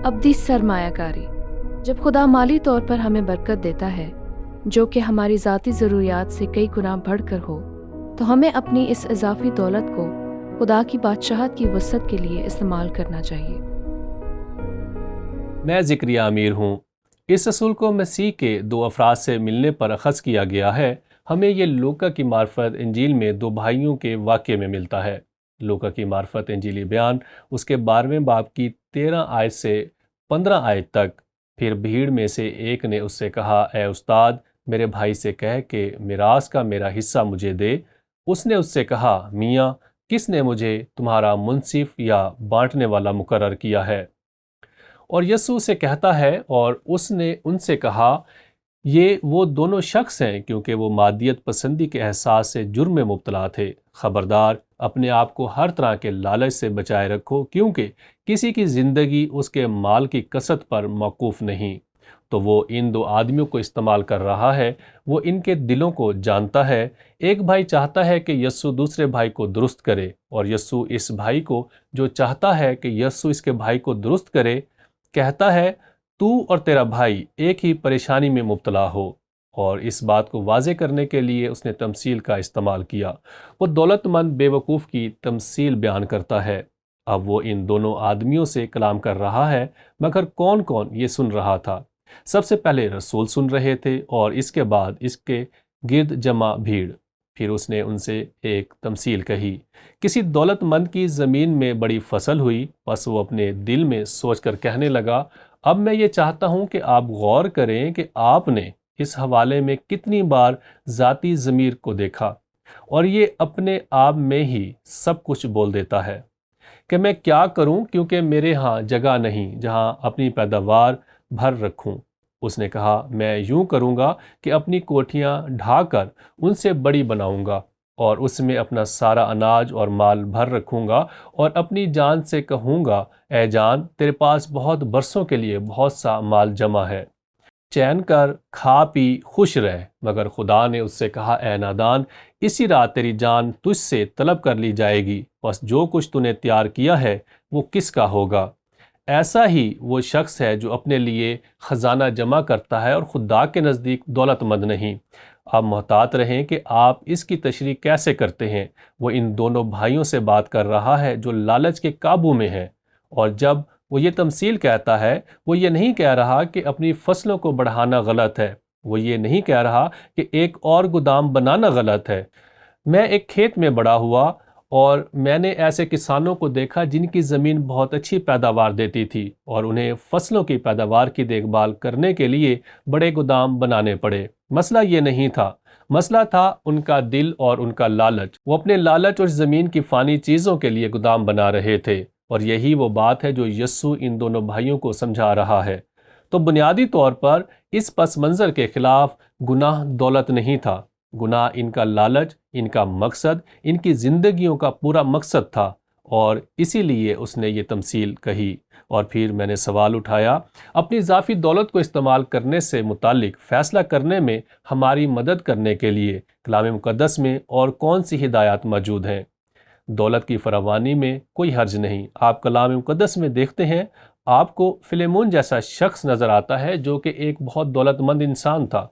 ابدی سرمایہ کاری۔ جب خدا مالی طور پر ہمیں برکت دیتا ہے جو کہ ہماری ذاتی ضروریات سے کئی گنا بڑھ کر ہو، تو ہمیں اپنی اس اضافی دولت کو خدا کی بادشاہت کی وسعت کے لیے استعمال کرنا چاہیے۔ میں ذکریہ امیر ہوں۔ اس اصول کو مسیح کے دو افراد سے ملنے پر اخذ کیا گیا ہے۔ ہمیں یہ لوکا کی معرفت انجیل میں دو بھائیوں کے واقعے میں ملتا ہے۔ لوکا کی معرفت انجیلی بیان اس کے 12ویں باب کی 13 آیت سے 15 آیت تک۔ پھر بھیڑ میں سے ایک نے اس سے کہا، اے استاد، میرے بھائی سے کہہ کہ میراث کا میرا حصہ مجھے دے۔ اس نے اس سے کہا، میاں، کس نے مجھے تمہارا منصف یا بانٹنے والا مقرر کیا ہے؟ اور یسوع سے کہتا ہے، اور اس نے ان سے کہا، یہ وہ دونوں شخص ہیں کیونکہ وہ مادیت پسندی کے احساس سے جرم میں مبتلا تھے۔ خبردار، اپنے آپ کو ہر طرح کے لالچ سے بچائے رکھو، کیونکہ کسی کی زندگی اس کے مال کی کثرت پر موقوف نہیں۔ تو وہ ان دو آدمیوں کو استعمال کر رہا ہے، وہ ان کے دلوں کو جانتا ہے۔ ایک بھائی چاہتا ہے کہ یسوع دوسرے بھائی کو درست کرے، اور یسوع اس بھائی کو جو چاہتا ہے کہ یسوع اس کے بھائی کو درست کرے، کہتا ہے، تو اور تیرا بھائی ایک ہی پریشانی میں مبتلا ہو۔ اور اس بات کو واضح کرنے کے لیے اس نے تمثیل کا استعمال کیا۔ وہ دولت مند بے وقوف کی تمثیل بیان کرتا ہے۔ اب وہ ان دونوں آدمیوں سے کلام کر رہا ہے، مگر کون کون یہ سن رہا تھا؟ سب سے پہلے رسول سن رہے تھے، اور اس کے بعد اس کے گرد جمع بھیڑ۔ پھر اس نے ان سے ایک تمثیل کہی۔ کسی دولت مند کی زمین میں بڑی فصل ہوئی، پس وہ اپنے دل میں سوچ کر کہنے لگا، اب میں یہ چاہتا ہوں کہ آپ غور کریں کہ آپ نے اس حوالے میں کتنی بار ذاتی ضمیر کو دیکھا، اور یہ اپنے آپ میں ہی سب کچھ بول دیتا ہے کہ میں کیا کروں، کیونکہ میرے ہاں جگہ نہیں جہاں اپنی پیداوار بھر رکھوں۔ اس نے کہا، میں یوں کروں گا کہ اپنی کوٹھیاں ڈھا کر ان سے بڑی بناؤں گا، اور اس میں اپنا سارا اناج اور مال بھر رکھوں گا، اور اپنی جان سے کہوں گا، اے جان، تیرے پاس بہت برسوں کے لیے بہت سا مال جمع ہے، چین کر، کھا پی، خوش رہ۔ مگر خدا نے اس سے کہا، اے نادان، اسی رات تیری جان تجھ سے طلب کر لی جائے گی، بس جو کچھ تو نے تیار کیا ہے وہ کس کا ہوگا؟ ایسا ہی وہ شخص ہے جو اپنے لیے خزانہ جمع کرتا ہے اور خدا کے نزدیک دولت مند نہیں۔ آپ محتاط رہیں کہ آپ اس کی تشریح کیسے کرتے ہیں۔ وہ ان دونوں بھائیوں سے بات کر رہا ہے جو لالچ کے قابو میں ہیں، اور جب وہ یہ تمثیل کہتا ہے، وہ یہ نہیں کہہ رہا کہ اپنی فصلوں کو بڑھانا غلط ہے، وہ یہ نہیں کہہ رہا کہ ایک اور گودام بنانا غلط ہے۔ میں ایک کھیت میں بڑا ہوا، اور میں نے ایسے کسانوں کو دیکھا جن کی زمین بہت اچھی پیداوار دیتی تھی، اور انہیں فصلوں کی پیداوار کی دیکھ بھال کرنے کے لیے بڑے گودام بنانے پڑے۔ مسئلہ یہ نہیں تھا، مسئلہ تھا ان کا دل اور ان کا لالچ۔ وہ اپنے لالچ اور زمین کی فانی چیزوں کے لیے گودام بنا رہے تھے، اور یہی وہ بات ہے جو یسوع ان دونوں بھائیوں کو سمجھا رہا ہے۔ تو بنیادی طور پر اس پس منظر کے خلاف گناہ دولت نہیں تھا، گناہ ان کا لالچ، ان کا مقصد، ان کی زندگیوں کا پورا مقصد تھا، اور اسی لیے اس نے یہ تمثیل کہی۔ اور پھر میں نے سوال اٹھایا، اپنی اضافی دولت کو استعمال کرنے سے متعلق فیصلہ کرنے میں ہماری مدد کرنے کے لیے کلام مقدس میں اور کون سی ہدایات موجود ہیں؟ دولت کی فراوانی میں کوئی حرج نہیں۔ آپ کلام مقدس میں دیکھتے ہیں، آپ کو فلیمون جیسا شخص نظر آتا ہے جو کہ ایک بہت دولت مند انسان تھا۔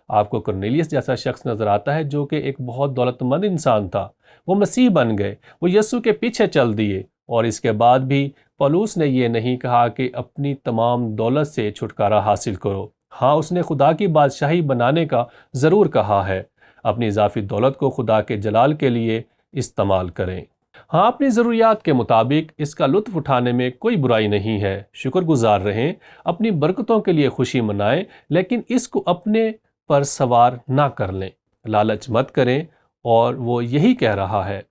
آپ کو کرنیلیس جیسا شخص نظر آتا ہے جو کہ ایک بہت دولت مند انسان تھا۔ وہ مسیح بن گئے، وہ یسوع کے پیچھے چل دیے، اور اس کے بعد بھی پولس نے یہ نہیں کہا کہ اپنی تمام دولت سے چھٹکارا حاصل کرو۔ ہاں، اس نے خدا کی بادشاہی بنانے کا ضرور کہا ہے۔ اپنی اضافی دولت کو خدا کے جلال کے لیے استعمال کریں۔ ہاں، اپنی ضروریات کے مطابق اس کا لطف اٹھانے میں کوئی برائی نہیں ہے۔ شکر گزار رہیں، اپنی برکتوں کے لیے خوشی منائیں، لیکن اس کو اپنے پر سوار نہ کر لیں۔ لالچ مت کریں، اور وہ یہی کہہ رہا ہے۔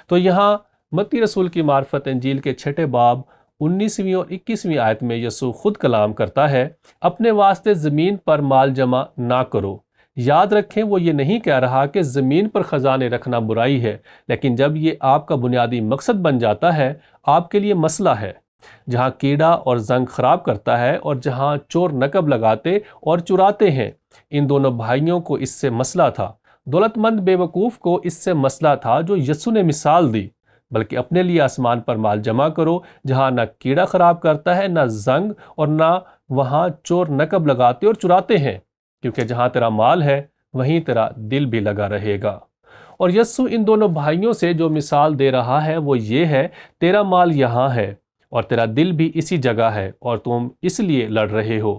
تو یہاں متی رسول کی معرفت انجیل کے 6 باب 19ویں اور 21ویں آیت میں یسوع خود کلام کرتا ہے، اپنے واسطے زمین پر مال جمع نہ کرو۔ یاد رکھیں، وہ یہ نہیں کہہ رہا کہ زمین پر خزانے رکھنا برائی ہے، لیکن جب یہ آپ کا بنیادی مقصد بن جاتا ہے، آپ کے لیے مسئلہ ہے۔ جہاں کیڑا اور زنگ خراب کرتا ہے، اور جہاں چور نقب لگاتے اور چراتے ہیں، ان دونوں بھائیوں کو اس سے مسئلہ تھا۔ دولت مند بے وقوف کو اس سے مسئلہ تھا جو یسوع نے مثال دی۔ بلکہ اپنے لیے آسمان پر مال جمع کرو، جہاں نہ کیڑا خراب کرتا ہے، نہ زنگ، اور نہ وہاں چور نقب لگاتے اور چراتے ہیں، کیونکہ جہاں تیرا مال ہے وہیں تیرا دل بھی لگا رہے گا۔ اور یسوع ان دونوں بھائیوں سے جو مثال دے رہا ہے وہ یہ ہے، تیرا مال یہاں ہے اور تیرا دل بھی اسی جگہ ہے، اور تم اس لیے لڑ رہے ہو،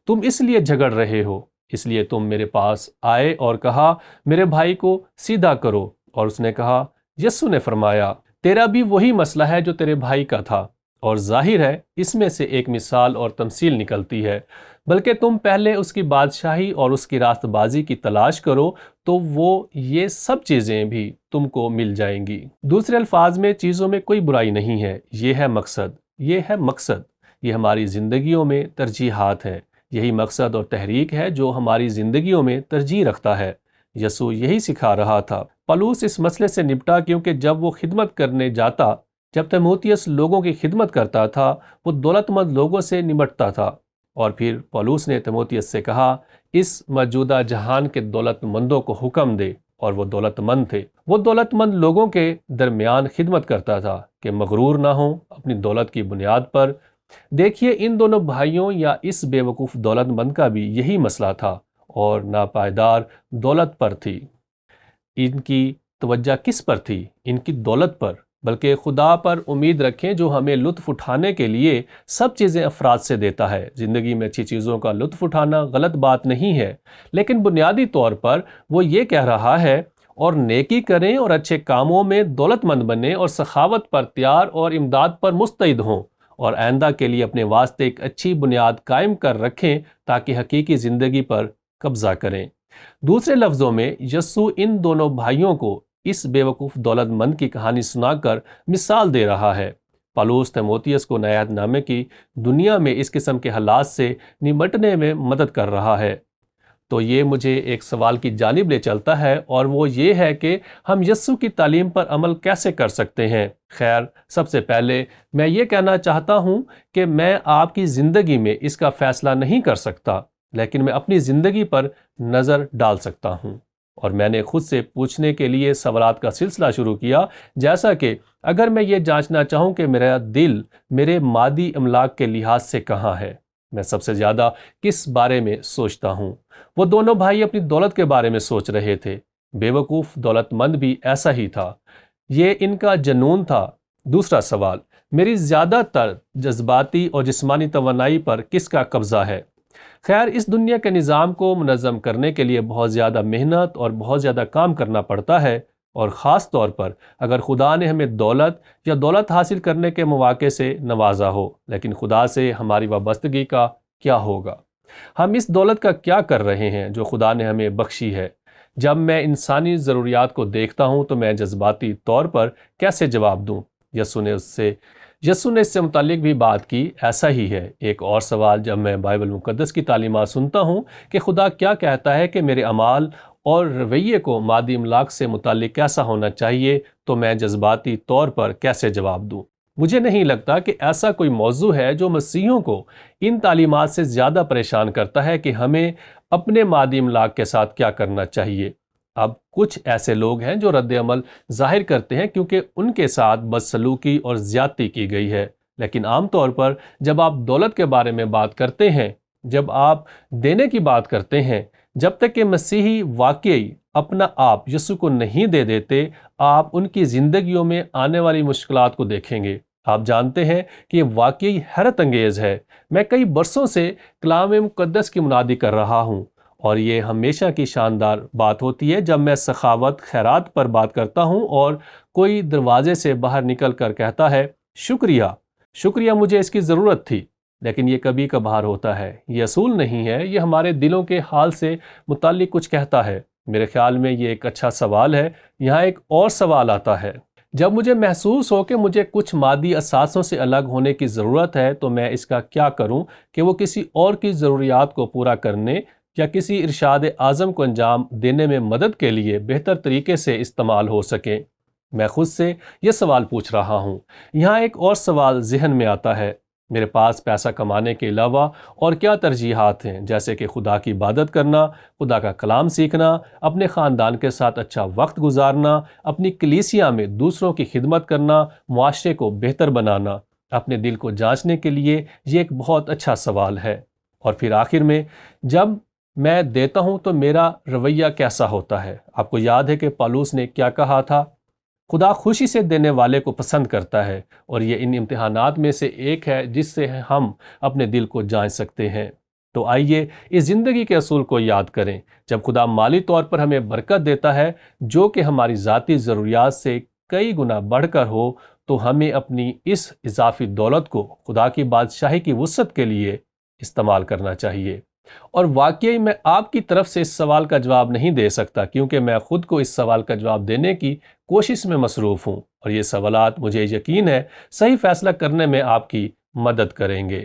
تم اس لیے جھگڑ رہے ہو، اس لیے تم میرے پاس آئے اور کہا میرے بھائی کو سیدھا کرو، اور اس نے کہا، یسوع نے فرمایا، تیرا بھی وہی مسئلہ ہے جو تیرے بھائی کا تھا، اور ظاہر ہے اس میں سے ایک مثال اور تمثیل نکلتی ہے، بلکہ تم پہلے اس کی بادشاہی اور اس کی راست بازی کی تلاش کرو تو وہ یہ سب چیزیں بھی تم کو مل جائیں گی۔ دوسرے الفاظ میں چیزوں میں کوئی برائی نہیں ہے، یہ ہے مقصد، یہ ہماری زندگیوں میں ترجیحات ہیں، یہی مقصد اور تحریک ہے جو ہماری زندگیوں میں ترجیح رکھتا ہے۔ یسوع یہی سکھا رہا تھا۔ پولس اس مسئلے سے نپٹا کیونکہ جب وہ خدمت کرنے جاتا، جب تیموتھیوس لوگوں کی خدمت کرتا تھا، وہ دولت مند لوگوں سے نمٹتا تھا، اور پھر پولس نے تیموتھیوس سے کہا، اس موجودہ جہان کے دولت مندوں کو حکم دے، اور وہ دولت مند تھے، وہ دولت مند لوگوں کے درمیان خدمت کرتا تھا کہ مغرور نہ ہوں اپنی دولت کی بنیاد پر۔ دیکھیے ان دونوں بھائیوں یا اس بے وقوف دولت مند کا بھی یہی مسئلہ تھا، اور ناپائیدار دولت پر تھی۔ ان کی توجہ کس پر تھی؟ ان کی دولت پر، بلکہ خدا پر امید رکھیں جو ہمیں لطف اٹھانے کے لیے سب چیزیں افراد سے دیتا ہے۔ زندگی میں اچھی چیزوں کا لطف اٹھانا غلط بات نہیں ہے، لیکن بنیادی طور پر وہ یہ کہہ رہا ہے، اور نیکی کریں اور اچھے کاموں میں دولت مند بنیں اور سخاوت پر تیار اور امداد پر مستعد ہوں، اور آئندہ کے لیے اپنے واسطے ایک اچھی بنیاد قائم کر رکھیں تاکہ حقیقی زندگی پر قبضہ کریں۔ دوسرے لفظوں میں یسوع ان دونوں بھائیوں کو اس بے وقوف دولت مند کی کہانی سنا کر مثال دے رہا ہے۔ پولس تیموتھیوس کو نئے عہد نامے کی دنیا میں اس قسم کے حالات سے نمٹنے میں مدد کر رہا ہے۔ تو یہ مجھے ایک سوال کی جانب لے چلتا ہے، اور وہ یہ ہے کہ ہم یسوع کی تعلیم پر عمل کیسے کر سکتے ہیں؟ خیر، سب سے پہلے میں یہ کہنا چاہتا ہوں کہ میں آپ کی زندگی میں اس کا فیصلہ نہیں کر سکتا، لیکن میں اپنی زندگی پر نظر ڈال سکتا ہوں، اور میں نے خود سے پوچھنے کے لیے سوالات کا سلسلہ شروع کیا، جیسا کہ اگر میں یہ جانچنا چاہوں کہ میرا دل میرے مادی املاک کے لحاظ سے کہاں ہے، میں سب سے زیادہ کس بارے میں سوچتا ہوں؟ وہ دونوں بھائی اپنی دولت کے بارے میں سوچ رہے تھے۔ بے وقوف دولت مند بھی ایسا ہی تھا، یہ ان کا جنون تھا۔ دوسرا سوال، میری زیادہ تر جذباتی اور جسمانی توانائی پر کس کا قبضہ ہے؟ خیر، اس دنیا کے نظام کو منظم کرنے کے لیے بہت زیادہ محنت اور بہت زیادہ کام کرنا پڑتا ہے، اور خاص طور پر اگر خدا نے ہمیں دولت یا دولت حاصل کرنے کے مواقع سے نوازا ہو، لیکن خدا سے ہماری وابستگی کا کیا ہوگا؟ ہم اس دولت کا کیا کر رہے ہیں جو خدا نے ہمیں بخشی ہے؟ جب میں انسانی ضروریات کو دیکھتا ہوں تو میں جذباتی طور پر کیسے جواب دوں؟ یسوع نے اس سے متعلق بھی بات کی، ایسا ہی ہے۔ ایک اور سوال، جب میں بائبل مقدس کی تعلیمات سنتا ہوں کہ خدا کیا کہتا ہے کہ میرے اعمال اور رویے کو مادی املاک سے متعلق کیسا ہونا چاہیے، تو میں جذباتی طور پر کیسے جواب دوں؟ مجھے نہیں لگتا کہ ایسا کوئی موضوع ہے جو مسیحیوں کو ان تعلیمات سے زیادہ پریشان کرتا ہے کہ ہمیں اپنے مادی املاک کے ساتھ کیا کرنا چاہیے۔ اب کچھ ایسے لوگ ہیں جو رد عمل ظاہر کرتے ہیں کیونکہ ان کے ساتھ بدسلوکی اور زیادتی کی گئی ہے، لیکن عام طور پر جب آپ دولت کے بارے میں بات کرتے ہیں، جب آپ دینے کی بات کرتے ہیں، جب تک کہ مسیحی واقعی اپنا آپ یسوع کو نہیں دے دیتے، آپ ان کی زندگیوں میں آنے والی مشکلات کو دیکھیں گے۔ آپ جانتے ہیں کہ یہ واقعی حیرت انگیز ہے۔ میں کئی برسوں سے کلام مقدس کی منادی کر رہا ہوں، اور یہ ہمیشہ کی شاندار بات ہوتی ہے جب میں سخاوت خیرات پر بات کرتا ہوں اور کوئی دروازے سے باہر نکل کر کہتا ہے، شکریہ، مجھے اس کی ضرورت تھی۔ لیکن یہ کبھی کبھار ہوتا ہے، یہ اصول نہیں ہے، یہ ہمارے دلوں کے حال سے متعلق کچھ کہتا ہے۔ میرے خیال میں یہ ایک اچھا سوال ہے۔ یہاں ایک اور سوال آتا ہے، جب مجھے محسوس ہو کہ مجھے کچھ مادی اثاثوں سے الگ ہونے کی ضرورت ہے تو میں اس کا کیا کروں کہ وہ کسی اور کی ضروریات کو پورا کرنے یا کسی ارشاد اعظم کو انجام دینے میں مدد کے لیے بہتر طریقے سے استعمال ہو سکیں؟ میں خود سے یہ سوال پوچھ رہا ہوں۔ یہاں ایک اور سوال ذہن میں آتا ہے، میرے پاس پیسہ کمانے کے علاوہ اور کیا ترجیحات ہیں، جیسے کہ خدا کی عبادت کرنا، خدا کا کلام سیکھنا، اپنے خاندان کے ساتھ اچھا وقت گزارنا، اپنی کلیسیا میں دوسروں کی خدمت کرنا، معاشرے کو بہتر بنانا۔ اپنے دل کو جانچنے کے لیے یہ ایک بہت اچھا سوال ہے۔ اور پھر آخر میں، جب میں دیتا ہوں تو میرا رویہ کیسا ہوتا ہے؟ آپ کو یاد ہے کہ پالوس نے کیا کہا تھا؟ خدا خوشی سے دینے والے کو پسند کرتا ہے، اور یہ ان امتحانات میں سے ایک ہے جس سے ہم اپنے دل کو جانچ سکتے ہیں۔ تو آئیے اس زندگی کے اصول کو یاد کریں۔ جب خدا مالی طور پر ہمیں برکت دیتا ہے جو کہ ہماری ذاتی ضروریات سے کئی گنا بڑھ کر ہو، تو ہمیں اپنی اس اضافی دولت کو خدا کی بادشاہی کی وسعت کے لیے استعمال کرنا چاہیے۔ اور واقعی میں آپ کی طرف سے اس سوال کا جواب نہیں دے سکتا، کیونکہ میں خود کو اس سوال کا جواب دینے کی کوشش میں مصروف ہوں، اور یہ سوالات مجھے یقین ہے صحیح فیصلہ کرنے میں آپ کی مدد کریں گے۔